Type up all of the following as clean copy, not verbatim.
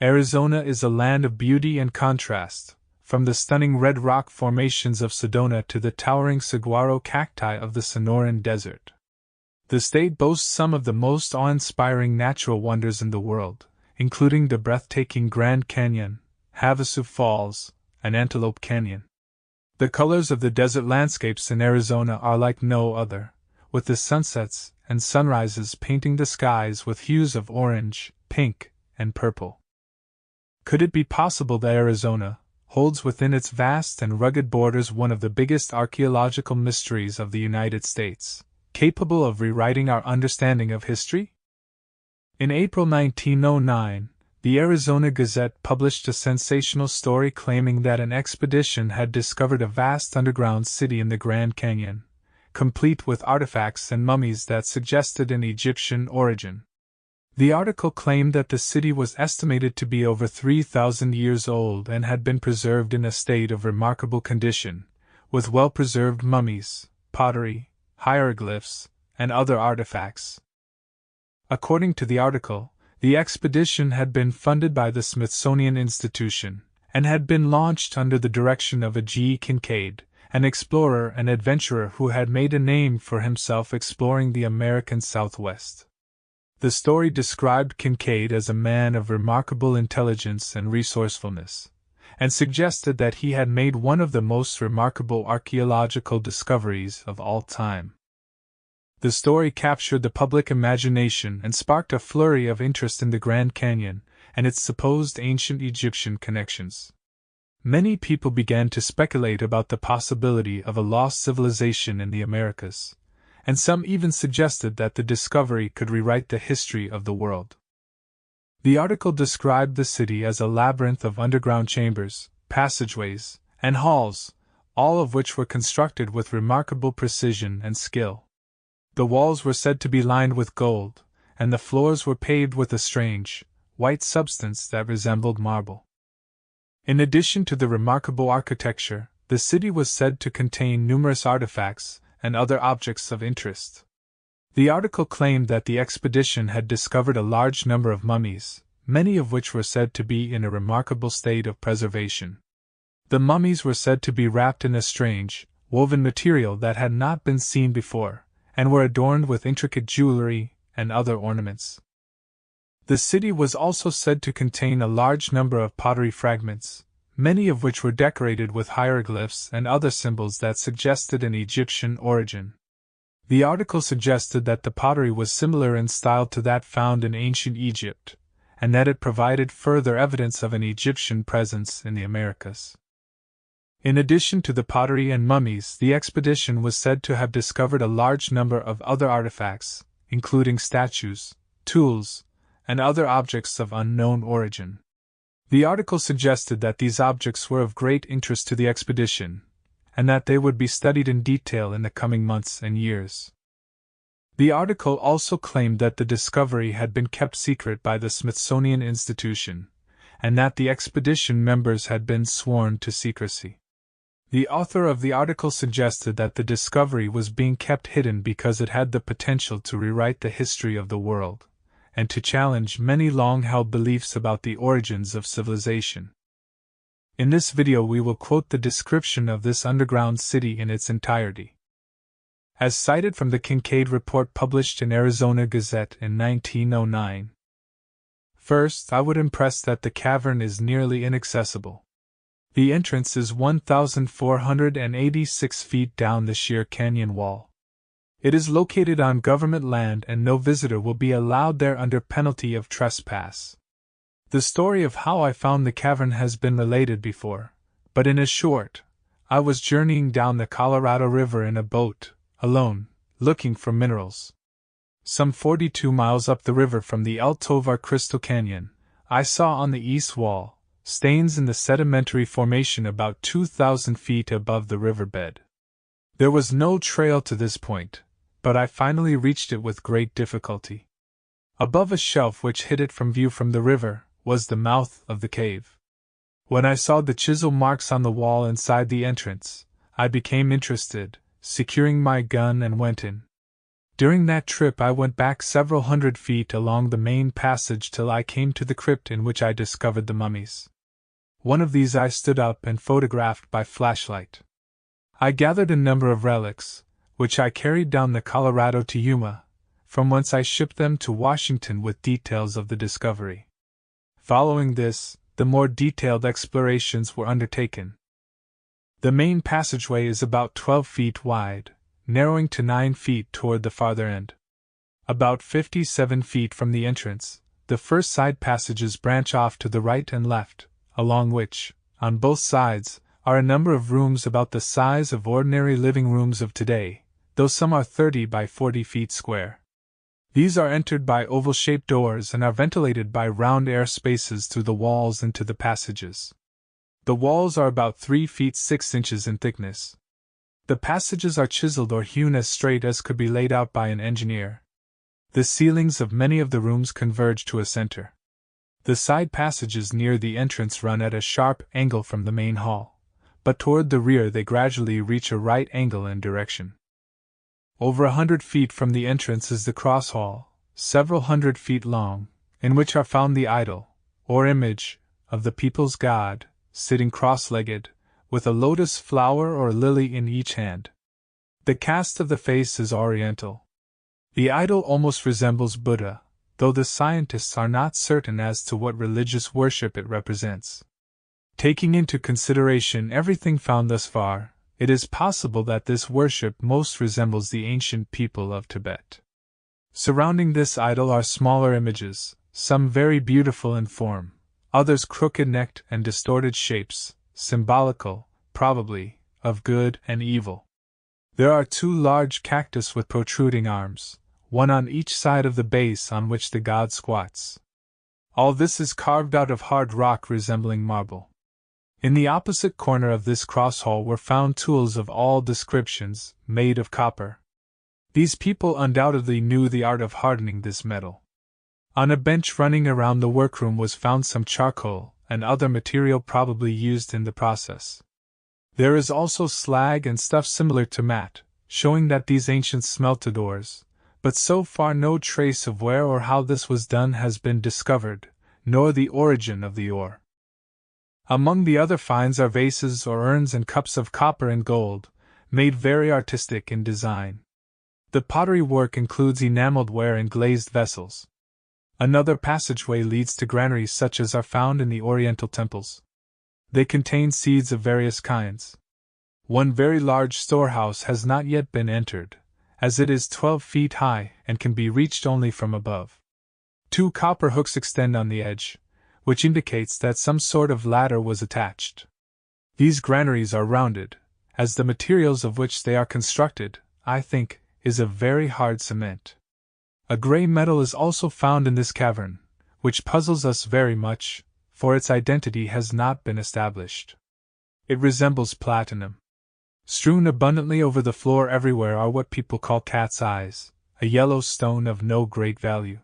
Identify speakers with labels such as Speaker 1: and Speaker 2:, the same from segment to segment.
Speaker 1: Arizona is a land of beauty and contrast, from the stunning red rock formations of Sedona to the towering saguaro cacti of the Sonoran Desert. The state boasts some of the most awe-inspiring natural wonders in the world, including the breathtaking Grand Canyon, Havasu Falls, and Antelope Canyon. The colors of the desert landscapes in Arizona are like no other, with the sunsets and sunrises painting the skies with hues of orange, pink, and purple. Could it be possible that Arizona holds within its vast and rugged borders one of the biggest archaeological mysteries of the United States, capable of rewriting our understanding of history? In April 1909, the Arizona Gazette published a sensational story claiming that an expedition had discovered a vast underground city in the Grand Canyon, complete with artifacts and mummies that suggested an Egyptian origin. The article claimed that the city was estimated to be over 3,000 years old and had been preserved in a state of remarkable condition, with well-preserved mummies, pottery, hieroglyphs, and other artifacts. According to the article, the expedition had been funded by the Smithsonian Institution, and had been launched under the direction of a G. Kincaid, an explorer and adventurer who had made a name for himself exploring the American Southwest. The story described Kincaid as a man of remarkable intelligence and resourcefulness, and suggested that he had made one of the most remarkable archaeological discoveries of all time. The story captured the public imagination and sparked a flurry of interest in the Grand Canyon and its supposed ancient Egyptian connections. Many people began to speculate about the possibility of a lost civilization in the Americas, and some even suggested that the discovery could rewrite the history of the world. The article described the city as a labyrinth of underground chambers, passageways, and halls, all of which were constructed with remarkable precision and skill. The walls were said to be lined with gold, and the floors were paved with a strange, white substance that resembled marble. In addition to the remarkable architecture, the city was said to contain numerous artifacts and other objects of interest. The article claimed that the expedition had discovered a large number of mummies, many of which were said to be in a remarkable state of preservation. The mummies were said to be wrapped in a strange, woven material that had not been seen before, and were adorned with intricate jewelry and other ornaments. The city was also said to contain a large number of pottery fragments, many of which were decorated with hieroglyphs and other symbols that suggested an Egyptian origin. The article suggested that the pottery was similar in style to that found in ancient Egypt, and that it provided further evidence of an Egyptian presence in the Americas. In addition to the pottery and mummies, the expedition was said to have discovered a large number of other artifacts, including statues, tools, and other objects of unknown origin. The article suggested that these objects were of great interest to the expedition, and that they would be studied in detail in the coming months and years. The article also claimed that the discovery had been kept secret by the Smithsonian Institution, and that the expedition members had been sworn to secrecy. The author of the article suggested that the discovery was being kept hidden because it had the potential to rewrite the history of the world, and to challenge many long-held beliefs about the origins of civilization. In this video we will quote the description of this underground city in its entirety. As cited from the Kincaid report published in Arizona Gazette in 1909. First, I would impress that the cavern is nearly inaccessible. The entrance is 1,486 feet down the sheer canyon wall. It is located on government land and no visitor will be allowed there under penalty of trespass. The story of how I found the cavern has been related before, but in a short, I was journeying down the Colorado River in a boat, alone, looking for minerals. Some 42 miles up the river from the El Tovar Crystal Canyon, I saw on the east wall stains in the sedimentary formation about 2,000 feet above the riverbed. There was no trail to this point, but I finally reached it with great difficulty. Above a shelf which hid it from view from the river was the mouth of the cave. When I saw the chisel marks on the wall inside the entrance, I became interested, securing my gun and went in. During that trip I went back several hundred feet along the main passage till I came to the crypt in which I discovered the mummies. One of these I stood up and photographed by flashlight. I gathered a number of relics, which I carried down the Colorado to Yuma, from whence I shipped them to Washington with details of the discovery. Following this, the more detailed explorations were undertaken. The main passageway is about 12 feet wide, narrowing to 9 feet toward the farther end. About 57 feet from the entrance, the first side passages branch off to the right and left, along which, on both sides, are a number of rooms about the size of ordinary living rooms of today, though some are 30 by 40 feet square. These are entered by oval-shaped doors and are ventilated by round air spaces through the walls into the passages. The walls are about 3 feet 6 inches in thickness. The passages are chiseled or hewn as straight as could be laid out by an engineer. The ceilings of many of the rooms converge to a center. The side passages near the entrance run at a sharp angle from the main hall, but toward the rear they gradually reach a right angle and direction. Over 100 feet from the entrance is the cross hall, several hundred feet long, in which are found the idol, or image, of the people's god, sitting cross-legged, with a lotus flower or lily in each hand. The cast of the face is oriental. The idol almost resembles Buddha, though the scientists are not certain as to what religious worship it represents. Taking into consideration everything found thus far, it is possible that this worship most resembles the ancient people of Tibet. Surrounding this idol are smaller images, some very beautiful in form, others crooked-necked and distorted shapes, symbolical, probably, of good and evil. There are 2 large cactus with protruding arms, one on each side of the base on which the god squats. All this is carved out of hard rock resembling marble. In the opposite corner of this cross hall were found tools of all descriptions, made of copper. These people undoubtedly knew the art of hardening this metal. On a bench running around the workroom was found some charcoal and other material probably used in the process. There is also slag and stuff similar to mat, showing that these ancients smelted ores, but so far no trace of where or how this was done has been discovered, nor the origin of the ore. Among the other finds are vases or urns and cups of copper and gold, made very artistic in design. The pottery work includes enameled ware and glazed vessels. Another passageway leads to granaries such as are found in the Oriental temples. They contain seeds of various kinds. One very large storehouse has not yet been entered, as it is 12 feet high and can be reached only from above. 2 copper hooks extend on the edge, which indicates that some sort of ladder was attached. These granaries are rounded, as the materials of which they are constructed, I think, is of very hard cement. A gray metal is also found in this cavern, which puzzles us very much, for its identity has not been established. It resembles platinum. Strewn abundantly over the floor everywhere are what people call cat's eyes, a yellow stone of no great value.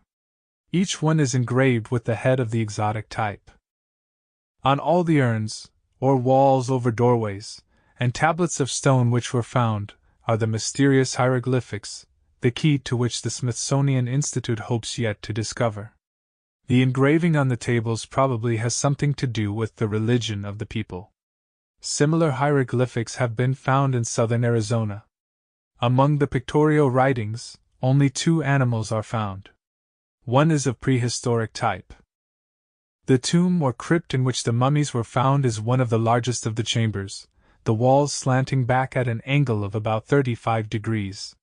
Speaker 1: Each one is engraved with the head of the exotic type. On all the urns, or walls over doorways, and tablets of stone which were found, are the mysterious hieroglyphics, the key to which the Smithsonian Institute hopes yet to discover. The engraving on the tables probably has something to do with the religion of the people. Similar hieroglyphics have been found in southern Arizona. Among the pictorial writings, only 2 animals are found. One is of prehistoric type. The tomb or crypt in which the mummies were found is one of the largest of the chambers, the walls slanting back at an angle of about 35 degrees.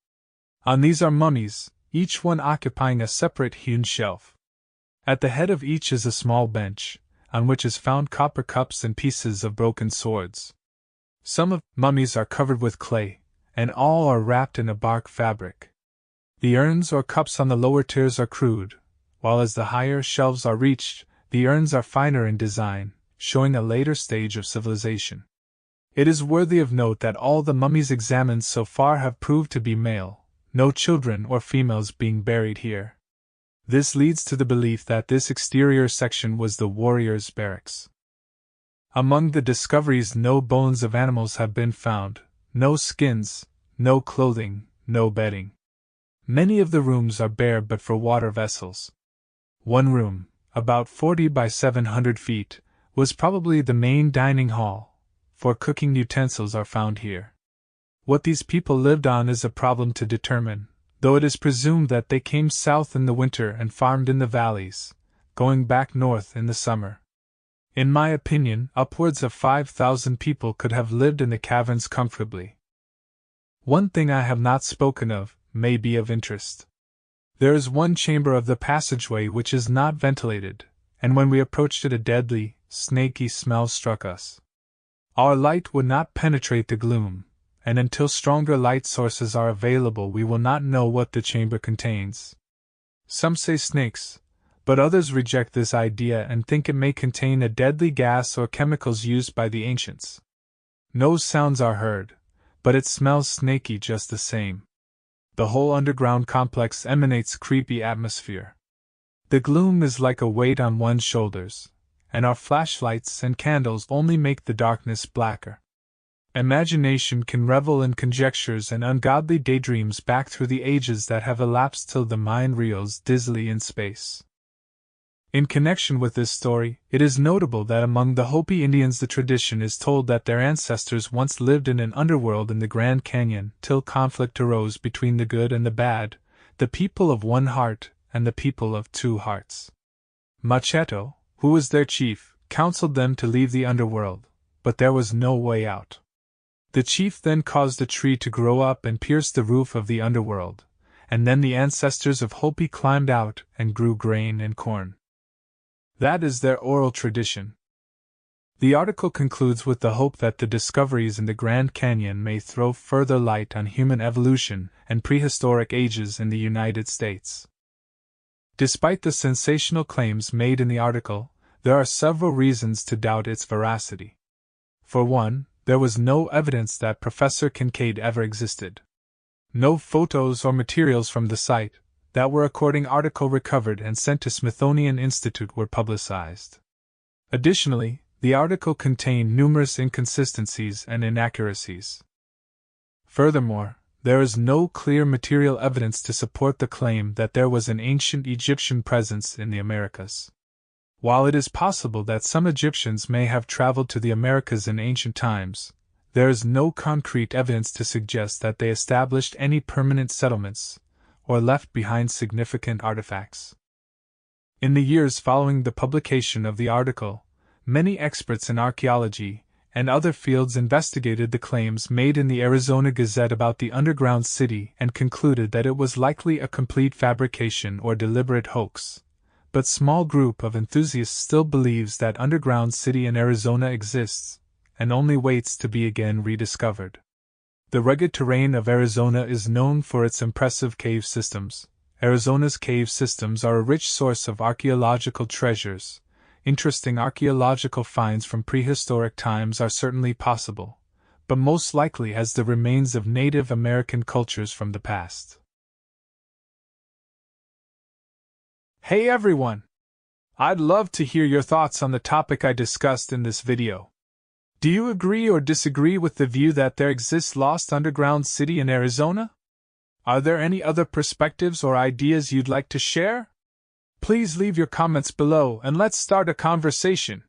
Speaker 1: On these are mummies, each one occupying a separate hewn shelf. At the head of each is a small bench, on which is found copper cups and pieces of broken swords. Some of the mummies are covered with clay, and all are wrapped in a bark fabric. The urns or cups on the lower tiers are crude, while as the higher shelves are reached, the urns are finer in design, showing a later stage of civilization. It is worthy of note that all the mummies examined so far have proved to be male, no children or females being buried here. This leads to the belief that this exterior section was the warriors' barracks. Among the discoveries, no bones of animals have been found, no skins, no clothing, no bedding. Many of the rooms are bare but for water vessels. One room, about 40 by 700 feet, was probably the main dining hall, for cooking utensils are found here. What these people lived on is a problem to determine, though it is presumed that they came south in the winter and farmed in the valleys, going back north in the summer. In my opinion, upwards of 5,000 people could have lived in the caverns comfortably. One thing I have not spoken of may be of interest. There is one chamber of the passageway which is not ventilated, and when we approached it a deadly, snaky smell struck us. Our light would not penetrate the gloom, and until stronger light sources are available we will not know what the chamber contains. Some say snakes, but others reject this idea and think it may contain a deadly gas or chemicals used by the ancients. No sounds are heard, but it smells snaky just the same. The whole underground complex emanates creepy atmosphere. The gloom is like a weight on one's shoulders, and our flashlights and candles only make the darkness blacker. Imagination can revel in conjectures and ungodly daydreams back through the ages that have elapsed till the mind reels dizzily in space. In connection with this story, it is notable that among the Hopi Indians the tradition is told that their ancestors once lived in an underworld in the Grand Canyon till conflict arose between the good and the bad, the people of one heart and the people of two hearts. Macheto, who was their chief, counseled them to leave the underworld, but there was no way out. The chief then caused a tree to grow up and pierce the roof of the underworld, and then the ancestors of Hopi climbed out and grew grain and corn. That is their oral tradition. The article concludes with the hope that the discoveries in the Grand Canyon may throw further light on human evolution and prehistoric ages in the United States. Despite the sensational claims made in the article, there are several reasons to doubt its veracity. For one, there was no evidence that Professor Kincaid ever existed. No photos or materials from the site that were according article recovered and sent to Smithsonian Institute were publicized. Additionally, the article contained numerous inconsistencies and inaccuracies. Furthermore, there is no clear material evidence to support the claim that there was an ancient Egyptian presence in the Americas. While it is possible that some Egyptians may have traveled to the Americas in ancient times, there is no concrete evidence to suggest that they established any permanent settlements or left behind significant artifacts. In the years following the publication of the article, many experts in archaeology and other fields investigated the claims made in the Arizona Gazette about the underground city and concluded that it was likely a complete fabrication or deliberate hoax. But a small group of enthusiasts still believes that underground city in Arizona exists and only waits to be again rediscovered. The rugged terrain of Arizona is known for its impressive cave systems. Arizona's cave systems are a rich source of archaeological treasures. Interesting archaeological finds from prehistoric times are certainly possible, but most likely as the remains of Native American cultures from the past. Hey everyone! I'd love to hear your thoughts on the topic I discussed in this video. Do you agree or disagree with the view that there exists lost underground city in Arizona? Are there any other perspectives or ideas you'd like to share? Please leave your comments below and let's start a conversation.